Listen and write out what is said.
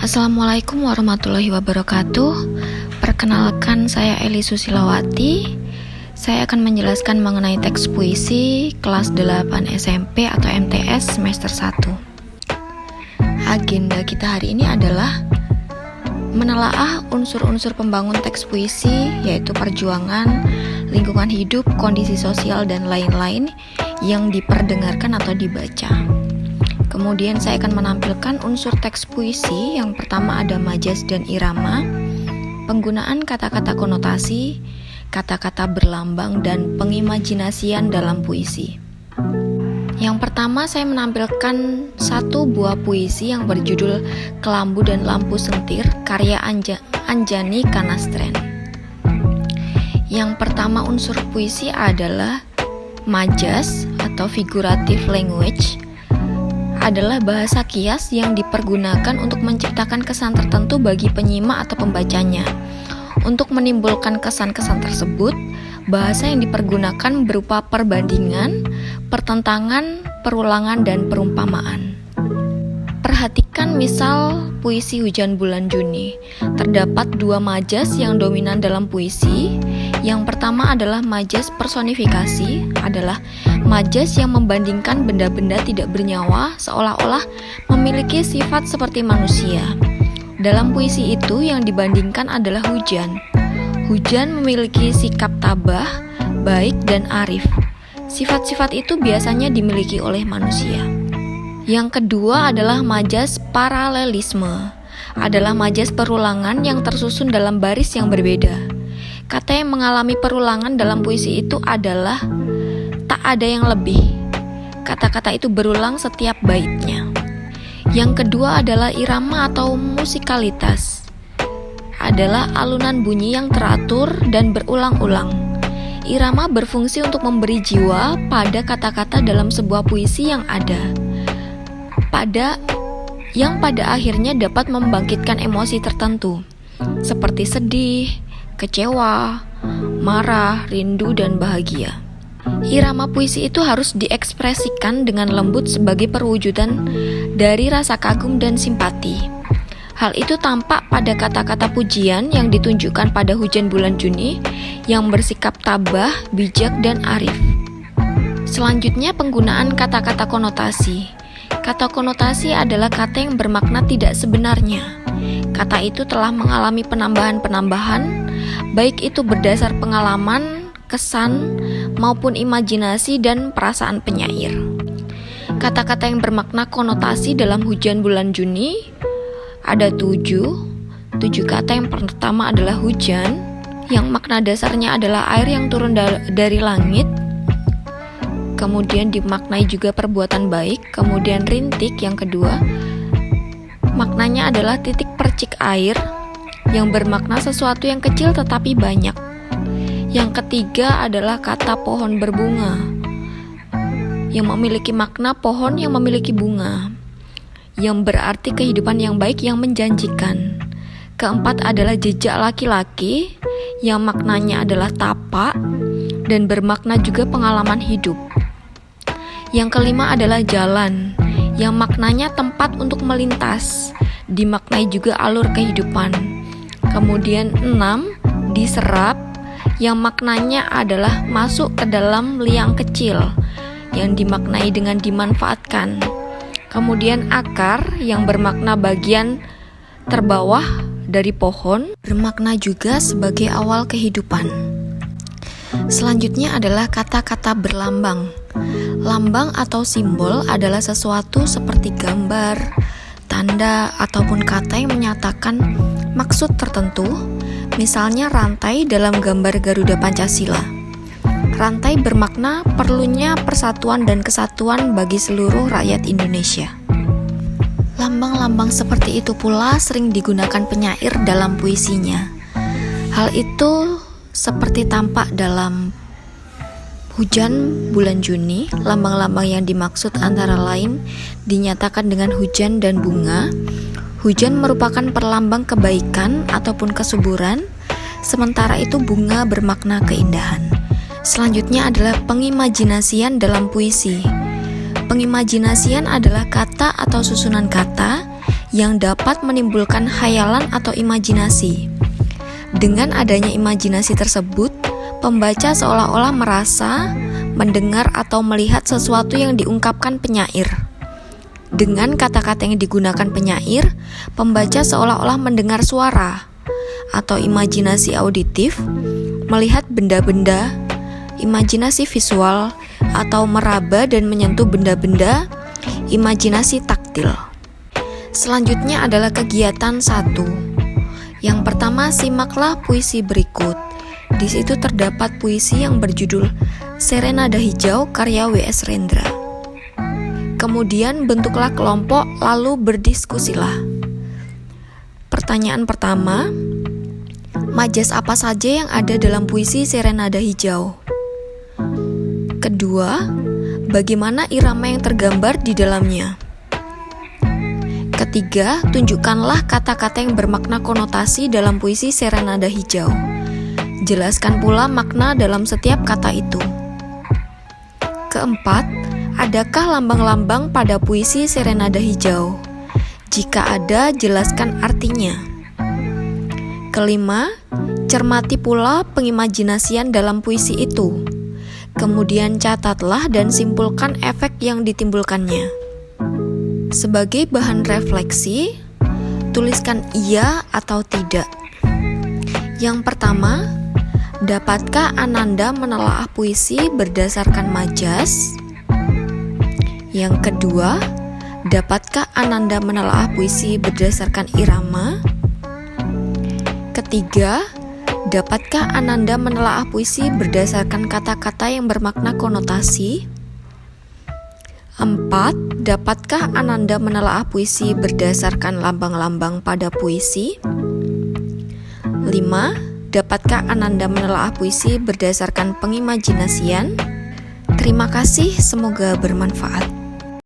Assalamualaikum warahmatullahi wabarakatuh. Perkenalkan, saya Eli Susilawati. Saya akan menjelaskan mengenai teks puisi kelas 8 SMP atau MTS semester 1. Agenda kita hari ini adalah menelaah unsur-unsur pembangun teks puisi, yaitu perjuangan, lingkungan hidup, kondisi sosial, dan lain-lain yang diperdengarkan atau dibaca. Kemudian saya akan menampilkan unsur teks puisi. Yang pertama ada majas dan irama, penggunaan kata-kata konotasi, kata-kata berlambang, dan pengimajinasian dalam puisi. Yang pertama saya menampilkan satu buah puisi yang berjudul Kelambu dan Lampu Sentir, karya Anjani Kanastren. Yang pertama unsur puisi adalah majas atau figurative language, adalah bahasa kias yang dipergunakan untuk menciptakan kesan tertentu bagi penyimak atau pembacanya. Untuk menimbulkan kesan-kesan tersebut, bahasa yang dipergunakan berupa perbandingan, pertentangan, perulangan, dan perumpamaan. Perhatikan misal puisi Hujan Bulan Juni. Terdapat dua majas yang dominan dalam puisi. Yang pertama adalah majas personifikasi, adalah majas yang membandingkan benda-benda tidak bernyawa seolah-olah memiliki sifat seperti manusia. Dalam puisi itu yang dibandingkan adalah hujan. Hujan memiliki sikap tabah, baik, dan arif. Sifat-sifat itu biasanya dimiliki oleh manusia. Yang kedua adalah majas paralelisme, adalah majas perulangan yang tersusun dalam baris yang berbeda. Kata yang mengalami perulangan dalam puisi itu adalah tak ada yang lebih. Kata-kata itu berulang setiap baitnya. Yang kedua adalah irama atau musikalitas, adalah alunan bunyi yang teratur dan berulang-ulang. Irama berfungsi untuk memberi jiwa pada kata-kata dalam sebuah puisi yang pada akhirnya dapat membangkitkan emosi tertentu, seperti sedih, kecewa, marah, rindu, dan bahagia. Irama puisi itu harus diekspresikan dengan lembut sebagai perwujudan dari rasa kagum dan simpati. Hal itu tampak pada kata-kata pujian yang ditunjukkan pada Hujan Bulan Juni yang bersikap tabah, bijak, dan arif. Selanjutnya penggunaan kata-kata konotasi. Kata konotasi adalah kata yang bermakna tidak sebenarnya. Kata itu telah mengalami penambahan-penambahan, baik itu berdasar pengalaman, kesan, maupun imajinasi dan perasaan penyair. Kata-kata yang bermakna konotasi dalam Hujan Bulan Juni ada 7 kata. Yang pertama adalah hujan, yang makna dasarnya adalah air yang turun dari langit. Kemudian dimaknai juga perbuatan baik. Kemudian rintik yang kedua, maknanya adalah titik percik air yang bermakna sesuatu yang kecil tetapi banyak. Yang ketiga adalah kata pohon berbunga, yang memiliki makna pohon yang memiliki bunga, yang berarti kehidupan yang baik yang menjanjikan. Keempat adalah jejak laki-laki, yang maknanya adalah tapak dan bermakna juga pengalaman hidup. Yang kelima adalah jalan, yang maknanya tempat untuk melintas, dimaknai juga alur kehidupan. Kemudian 6, diserap, yang maknanya adalah masuk ke dalam liang kecil, yang dimaknai dengan dimanfaatkan. Kemudian akar, yang bermakna bagian terbawah dari pohon, bermakna juga sebagai awal kehidupan. Selanjutnya adalah kata-kata berlambang. Lambang atau simbol adalah sesuatu seperti gambar, tanda, ataupun kata yang menyatakan maksud tertentu. Misalnya rantai dalam gambar Garuda Pancasila. Rantai bermakna perlunya persatuan dan kesatuan bagi seluruh rakyat Indonesia. Lambang-lambang seperti itu pula sering digunakan penyair dalam puisinya. Hal itu seperti tampak dalam Hujan Bulan Juni. Lambang-lambang yang dimaksud antara lain dinyatakan dengan hujan dan bunga. Hujan merupakan perlambang kebaikan ataupun kesuburan, sementara itu bunga bermakna keindahan. Selanjutnya adalah pengimajinasian dalam puisi. Pengimajinasian adalah kata atau susunan kata yang dapat menimbulkan khayalan atau imajinasi. Dengan adanya imajinasi tersebut, pembaca seolah-olah merasa, mendengar atau melihat sesuatu yang diungkapkan penyair. Dengan kata-kata yang digunakan penyair, pembaca seolah-olah mendengar suara atau imajinasi auditif, melihat benda-benda, imajinasi visual, atau meraba dan menyentuh benda-benda, imajinasi taktil. Selanjutnya adalah kegiatan 1. Yang pertama, simaklah puisi berikut. Di situ terdapat puisi yang berjudul Serenada Hijau karya W.S. Rendra. Kemudian bentuklah kelompok lalu berdiskusilah. Pertanyaan pertama, majas apa saja yang ada dalam puisi Serenada Hijau? Kedua, bagaimana irama yang tergambar di dalamnya? Ketiga, tunjukkanlah kata-kata yang bermakna konotasi dalam puisi Serenada Hijau. Jelaskan pula makna dalam setiap kata itu. Keempat, adakah lambang-lambang pada puisi Serenada Hijau? Jika ada, jelaskan artinya. Kelima, cermati pula pengimajinasian dalam puisi itu. Kemudian catatlah dan simpulkan efek yang ditimbulkannya. Sebagai bahan refleksi, tuliskan iya atau tidak. Yang pertama, dapatkah Ananda menelaah puisi berdasarkan majas? Yang kedua, dapatkah Ananda menelaah puisi berdasarkan irama? Ketiga, dapatkah Ananda menelaah puisi berdasarkan kata-kata yang bermakna konotasi? 4. Dapatkah Ananda menelaah puisi berdasarkan lambang-lambang pada puisi? 5. Dapatkah Ananda menelaah puisi berdasarkan pengimajinasian? Terima kasih, semoga bermanfaat.